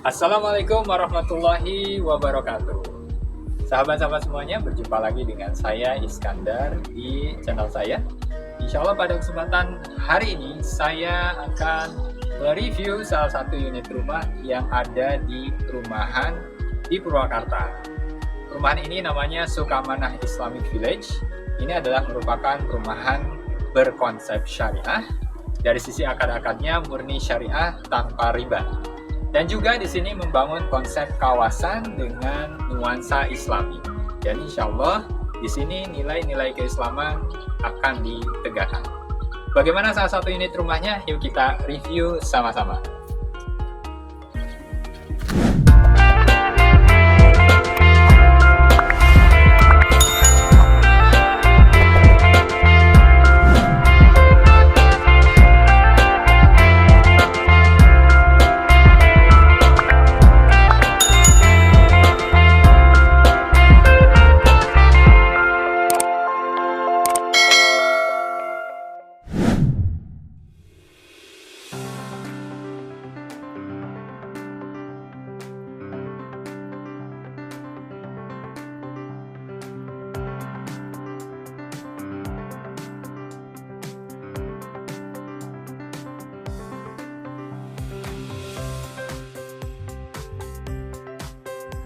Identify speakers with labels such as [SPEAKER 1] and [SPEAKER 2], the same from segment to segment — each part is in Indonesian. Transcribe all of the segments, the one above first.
[SPEAKER 1] Assalamualaikum warahmatullahi wabarakatuh. Sahabat-sahabat semuanya, berjumpa lagi dengan saya Iskandar di channel saya. Insya Allah pada kesempatan hari ini saya akan mereview salah satu unit rumah yang ada di perumahan di Purwakarta. Perumahan ini namanya Sukamanah Islamic Village. Ini adalah merupakan perumahan berkonsep syariah. Dari sisi akad-akadnya murni syariah tanpa riba. Dan juga di sini membangun konsep kawasan dengan nuansa Islami. Dan insya Allah di sini nilai-nilai keislaman akan ditegakkan. Bagaimana salah satu unit rumahnya? Yuk kita review sama-sama.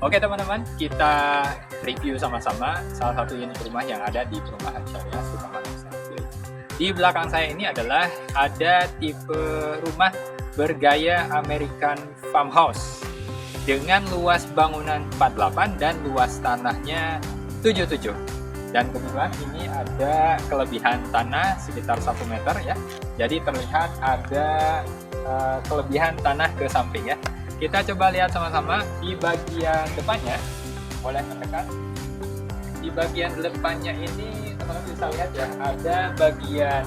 [SPEAKER 1] Oke teman-teman, kita review sama-sama salah satu unit rumah yang ada di perumahan syariah Sukamanah Islamic Village. Di belakang saya ini adalah ada tipe rumah bergaya American Farmhouse dengan luas bangunan 48 dan luas tanahnya 77. Dan kebetulan ini ada kelebihan tanah sekitar 1 meter ya. Jadi terlihat ada kelebihan tanah ke samping ya. Kita coba lihat sama-sama di bagian depannya. Boleh tekan. Di bagian depannya ini teman-teman bisa lihat ya, ada bagian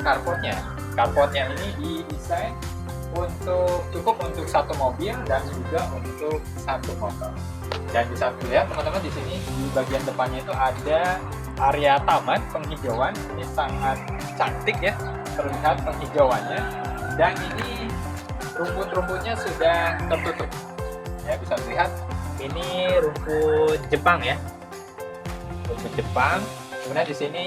[SPEAKER 1] carportnya. Carportnya ini didesain cukup untuk satu mobil dan juga untuk satu motor. Dan bisa dilihat teman-teman di sini di bagian depannya itu ada area taman penghijauan. Ini sangat cantik ya, terlihat penghijauannya. Dan ini rumput-rumputnya sudah tertutup. Ya, bisa dilihat ini rumput Jepang ya. Rumput Jepang. Kemudian di sini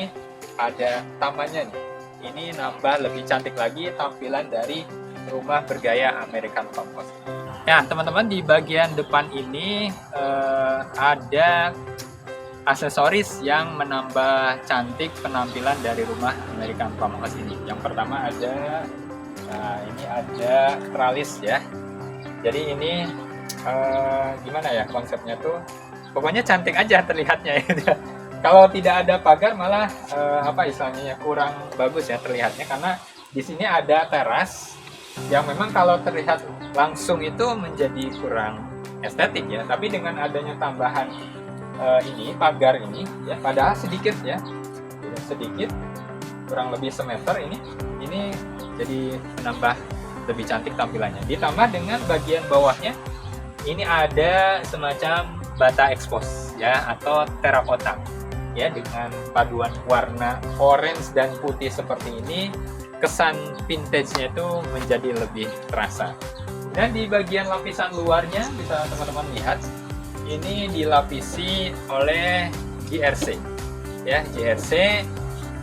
[SPEAKER 1] ada tamannya nih. Ini nambah lebih cantik lagi tampilan dari rumah bergaya American Farmhouse. Ya, teman-teman di bagian depan ini ada aksesoris yang menambah cantik penampilan dari rumah American Farmhouse ini. Yang pertama ada ini ada tralis ya. Jadi ini gimana ya konsepnya tuh? Pokoknya cantik aja terlihatnya ya. Kalau tidak ada pagar malah apa istilahnya ya, kurang bagus ya terlihatnya, karena di sini ada teras yang memang kalau terlihat langsung itu menjadi kurang estetik ya. Tapi dengan adanya tambahan ini pagar ini ya, padahal sedikit ya, sedikit kurang lebih semeter ini jadi menambah lebih cantik tampilannya. Ditambah dengan bagian bawahnya ini ada semacam bata expose ya, atau terakota ya, dengan paduan warna orange dan putih seperti ini, kesan vintage-nya itu menjadi lebih terasa. Dan di bagian lapisan luarnya bisa teman-teman lihat ini dilapisi oleh JRC ya, JRC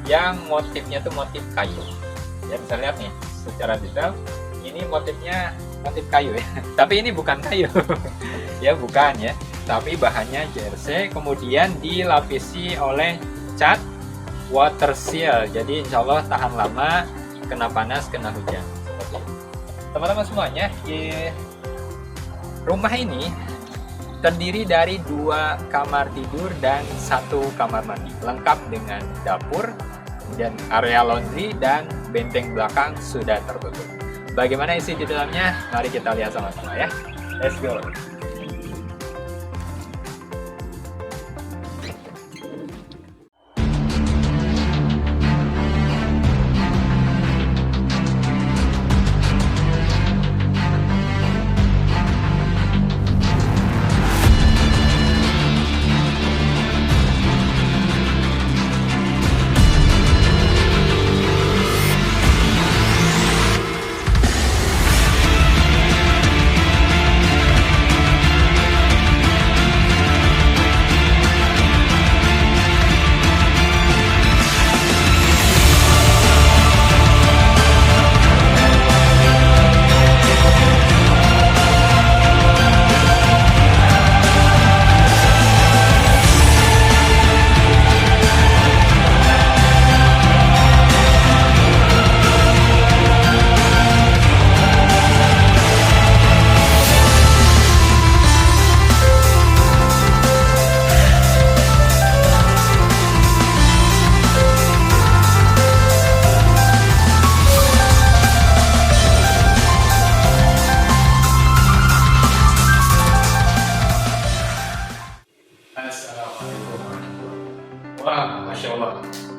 [SPEAKER 1] yang motifnya tuh motif kayu. Ya, bisa lihat nih secara detail ini motifnya motif kayu ya. Tapi ini bukan kayu. Ya, bukan ya. Tapi bahannya JRC, kemudian dilapisi oleh cat water seal. Jadi insya Allah tahan lama kena panas, kena hujan. Teman-teman semuanya, di rumah ini terdiri dari 2 kamar tidur dan 1 kamar mandi, lengkap dengan dapur, kemudian area laundry dan benteng belakang sudah tertutup. Bagaimana isi di dalamnya? Mari kita lihat sama-sama ya. Let's go.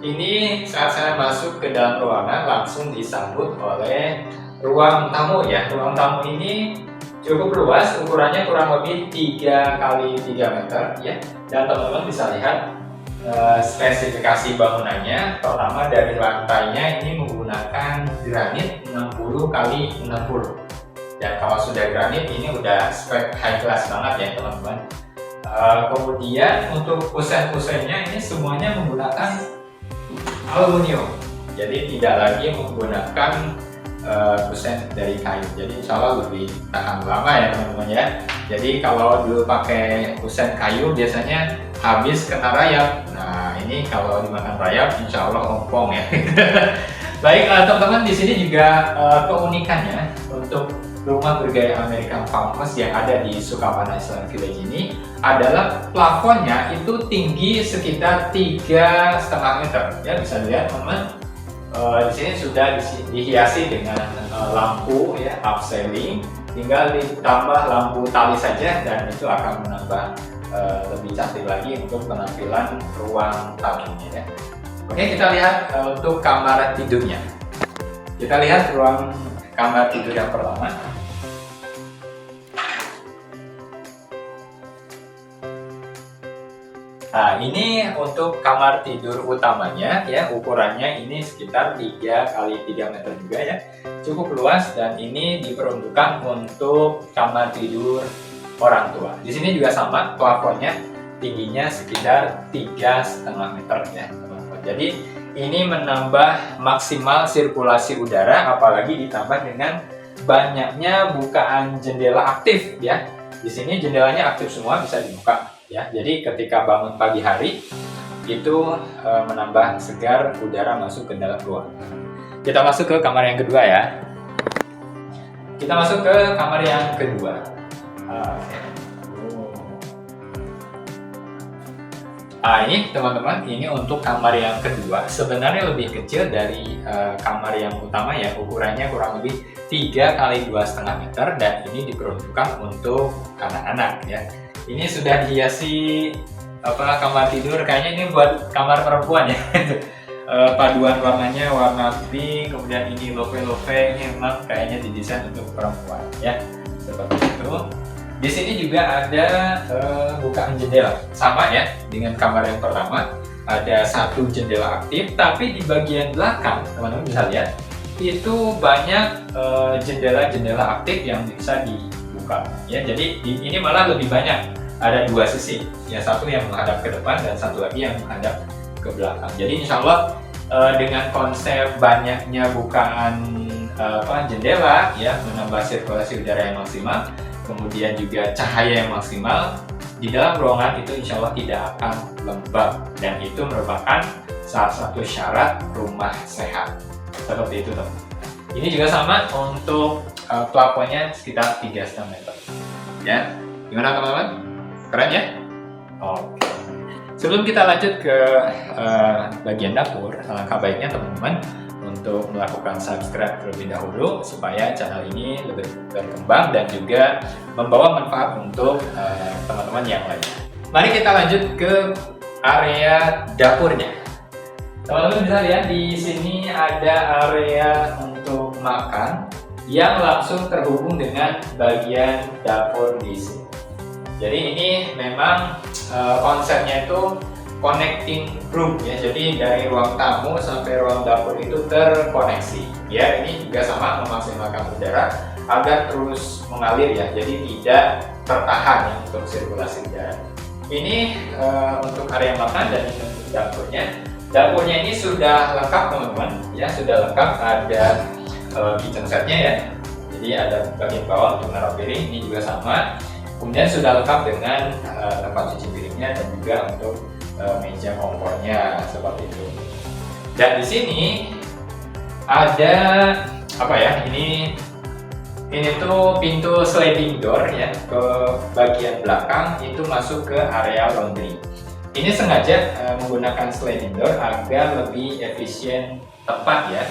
[SPEAKER 1] Ini saat saya masuk ke dalam ruangan langsung disambut oleh ruang tamu ya. Ruang tamu ini cukup luas, ukurannya kurang lebih 3 kali 3 meter ya. Dan teman-teman bisa lihat spesifikasi bangunannya. Pertama, dari lantainya ini menggunakan granit 60 kali 60. Dan kalau sudah granit ini udah spek high class banget ya teman-teman. Kemudian untuk kusen-kusennya ini semuanya menggunakan aluminium, jadi tidak lagi menggunakan kusen dari kayu. Jadi insya Allah lebih tahan lama ya teman-teman ya. Jadi kalau dulu pakai kusen kayu biasanya habis kena rayap. Nah ini kalau dimakan rayap insya Allah ompong ya. Baik teman-teman, di sini juga keunikannya untuk rumah bergaya American Farmhouse yang ada di Sukamana Islamic Village ini adalah plafonnya itu tinggi sekitar 3,5 meter ya. Bisa dilihat teman-teman, di sini sudah dihiasi dengan lampu ya, upselling, tinggal ditambah lampu tali saja dan itu akan menambah lebih cantik lagi untuk penampilan ruang tamunya ya. Oke, kita lihat untuk kamar tidurnya. Kita lihat ruang kamar tidur yang pertama. Nah, ini untuk kamar tidur utamanya ya, ukurannya ini sekitar 3 kali 3 meter juga ya. Cukup luas dan ini diperuntukkan untuk kamar tidur orang tua. Di sini juga sama, plafonnya tingginya sekitar 3,5 meter ya, teman-teman. Jadi ini menambah maksimal sirkulasi udara, apalagi ditambah dengan banyaknya bukaan jendela aktif ya. Di sini jendelanya aktif semua, bisa dibuka. Ya, jadi ketika bangun pagi hari itu menambah segar udara masuk ke dalam ruangan. Kita masuk ke kamar yang kedua ya. Kita masuk ke kamar yang kedua. Ini teman-teman, ini untuk kamar yang kedua. Sebenarnya lebih kecil dari kamar yang utama ya. Ukurannya kurang lebih 3 kali 2,5 meter dan ini diperuntukkan untuk anak-anak ya. Ini sudah dihiasi kamar tidur, kayaknya ini buat kamar perempuan ya. Paduan warnanya warna pink, kemudian ini love-love, ini memang kayaknya didesain untuk perempuan ya. Seperti itu. Di sini juga ada bukaan jendela, sama ya dengan kamar yang pertama. Ada 1 jendela aktif, tapi di bagian belakang teman-teman bisa lihat itu banyak jendela-jendela aktif yang bisa dibuka ya. Jadi ini malah lebih banyak. Ada 2 sisi, ya, satu yang menghadap ke depan dan satu lagi yang menghadap ke belakang. Jadi insya Allah dengan konsep banyaknya bukaan jendela ya, menambah sirkulasi udara yang maksimal, kemudian juga cahaya yang maksimal di dalam ruangan itu insya Allah tidak akan lembab dan itu merupakan salah satu syarat rumah sehat. Seperti itu teman. Ini juga sama untuk plafonnya sekitar 3,5 meter. Ya, gimana teman-teman? Keren ya? Oke. Sebelum kita lanjut ke bagian dapur, alangkah baiknya teman-teman untuk melakukan subscribe terlebih dahulu supaya channel ini lebih berkembang dan juga membawa manfaat untuk teman-teman yang lainnya. Mari kita lanjut ke area dapurnya. Teman-teman bisa lihat di sini ada area untuk makan yang langsung terhubung dengan bagian dapur di sini. Jadi ini memang konsepnya itu connecting room ya. Jadi dari ruang tamu sampai ruang dapur itu terkoneksi. Ya, ini juga sama memaksimalkan udara agar terus mengalir ya. Jadi tidak tertahan ya untuk sirkulasi udara. Ini untuk area makan dan ini untuk dapurnya. Dapurnya ini sudah lengkap teman-teman ya, sudah lengkap, ada kitchen setnya ya. Jadi ada bagian bawah untuk naruh piring, ini juga sama. Kemudian sudah lengkap dengan tempat cuci piringnya dan juga untuk meja kompornya seperti itu. Dan di sini ada ini tuh pintu sliding door ya, ke bagian belakang itu masuk ke area laundry. Ini sengaja menggunakan sliding door agar lebih efisien tempat ya.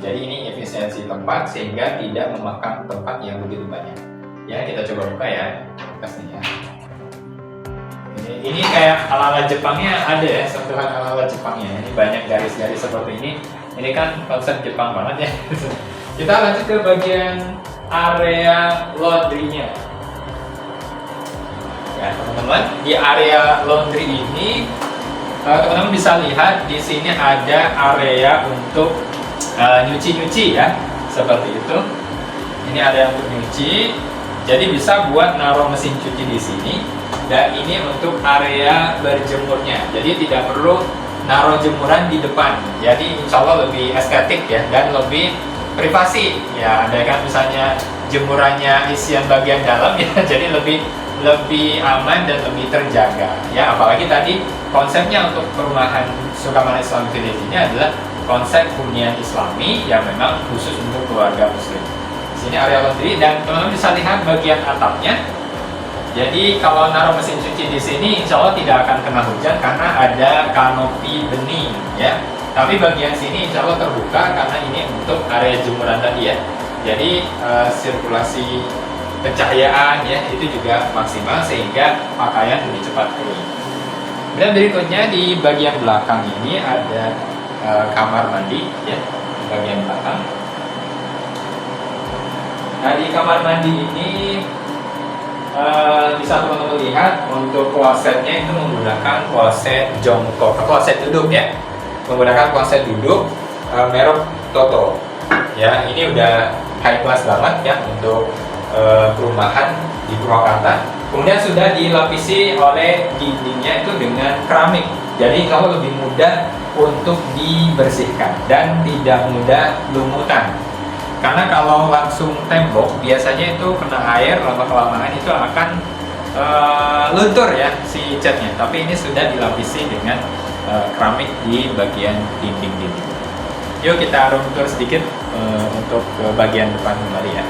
[SPEAKER 1] Jadi ini efisiensi tempat sehingga tidak memakan tempat yang begitu banyak. Ya, kita coba buka ya bekasnya. Ini Ini kayak ala-ala Jepangnya ada ya, sentuhan ala-ala Jepangnya. Ini banyak garis-garis seperti ini. Ini kan konsep Jepang banget ya. Kita lanjut ke bagian area laundry-nya. Ya, teman-teman, di area laundry ini teman-teman bisa lihat di sini ada area untuk nyuci-nyuci ya, seperti itu. Ini area untuk nyuci, jadi bisa buat naruh mesin cuci di sini. Dan ini untuk area berjemurnya, jadi tidak perlu naruh jemuran di depan. Jadi insya Allah lebih estetik ya, dan lebih privasi ya. Ada kan misalnya jemurannya isian bagian dalam ya, jadi lebih aman dan lebih terjaga ya. Apalagi tadi konsepnya untuk perumahan Sukamana Islamic Village ini adalah konsep hunian Islami yang memang khusus untuk keluarga muslim. Di sini area laundry dan teman-teman bisa lihat bagian atapnya. Jadi kalau naruh mesin cuci di sini insya Allah tidak akan kena hujan karena ada kanopi bening ya. Tapi bagian sini insya Allah terbuka karena ini untuk area jemuran tadi ya. Jadi sirkulasi pencahayaan ya itu juga maksimal sehingga pakaian lebih cepat kering. Dan berikutnya di bagian belakang ini ada kamar mandi ya, di bagian belakang. Nah di kamar mandi ini bisa teman-teman lihat untuk klosetnya itu menggunakan kloset jongkok, kloset duduk ya, menggunakan kloset duduk merek Toto ya. Ini udah high class banget ya untuk perumahan di Purwakarta. Kemudian sudah dilapisi oleh dindingnya itu dengan keramik, jadi kalau lebih mudah untuk dibersihkan dan tidak mudah lumutan. Karena kalau langsung tembok biasanya itu kena air, lama-kelamaan itu akan luntur ya si catnya. Tapi ini sudah dilapisi dengan keramik di bagian dinding-dinding. Yuk kita room tour sedikit untuk ke bagian depan kembali ya.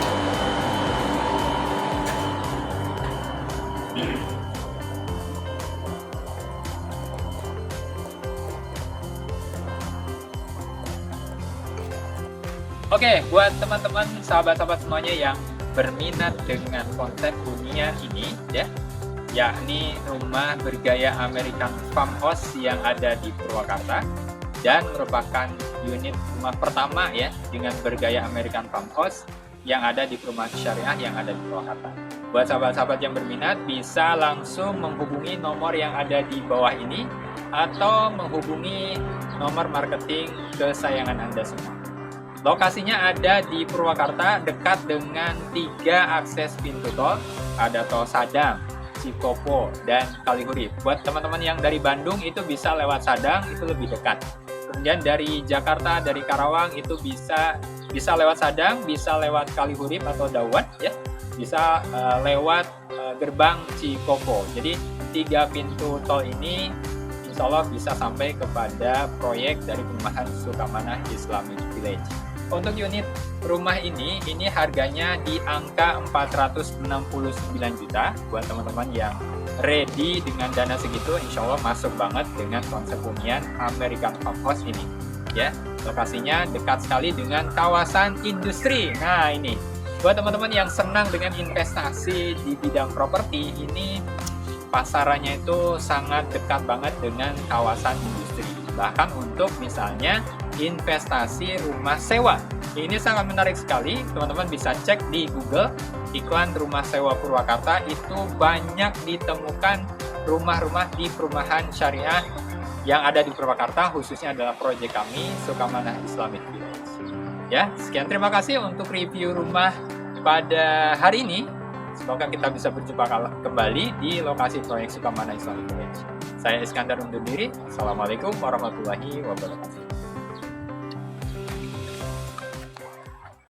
[SPEAKER 1] Oke, buat teman-teman, sahabat-sahabat semuanya yang berminat dengan konsep hunian ini ya, yakni rumah bergaya American Farmhouse yang ada di Purwakarta dan merupakan unit rumah pertama ya dengan bergaya American Farmhouse yang ada di perumahan syariah yang ada di Purwakarta. Buat sahabat-sahabat yang berminat bisa langsung menghubungi nomor yang ada di bawah ini atau menghubungi nomor marketing kesayangan Anda semua. Lokasinya ada di Purwakarta, dekat dengan 3 akses pintu tol. Ada tol Sadang, Cikopo, dan Kalihurip. Buat teman-teman yang dari Bandung itu bisa lewat Sadang, itu lebih dekat. Kemudian dari Jakarta, dari Karawang itu bisa lewat Sadang, bisa lewat Kalihurip atau Dawan, ya, bisa lewat gerbang Cikopo. Jadi 3 pintu tol ini insya Allah bisa sampai kepada proyek dari perumahan Sukamana Islamic Village. Untuk unit rumah ini harganya di angka 469 juta. Buat teman-teman yang ready dengan dana segitu, insya Allah masuk banget dengan konsep hunian American Farmhouse ini. Ya, lokasinya dekat sekali dengan kawasan industri. Nah ini, buat teman-teman yang senang dengan investasi di bidang properti, ini pasarannya itu sangat dekat banget dengan kawasan industri. Bahkan untuk misalnya investasi rumah sewa, ini sangat menarik sekali. Teman-teman bisa cek di Google iklan rumah sewa Purwakarta, itu banyak ditemukan rumah-rumah di perumahan syariah yang ada di Purwakarta, khususnya adalah proyek kami Sukamana Islamic Village. Ya, sekian, terima kasih untuk review rumah pada hari ini. Semoga kita bisa berjumpa kembali di lokasi proyek Sukamana Islamic Village. Saya Iskandar undur diri. Assalamualaikum warahmatullahi wabarakatuh.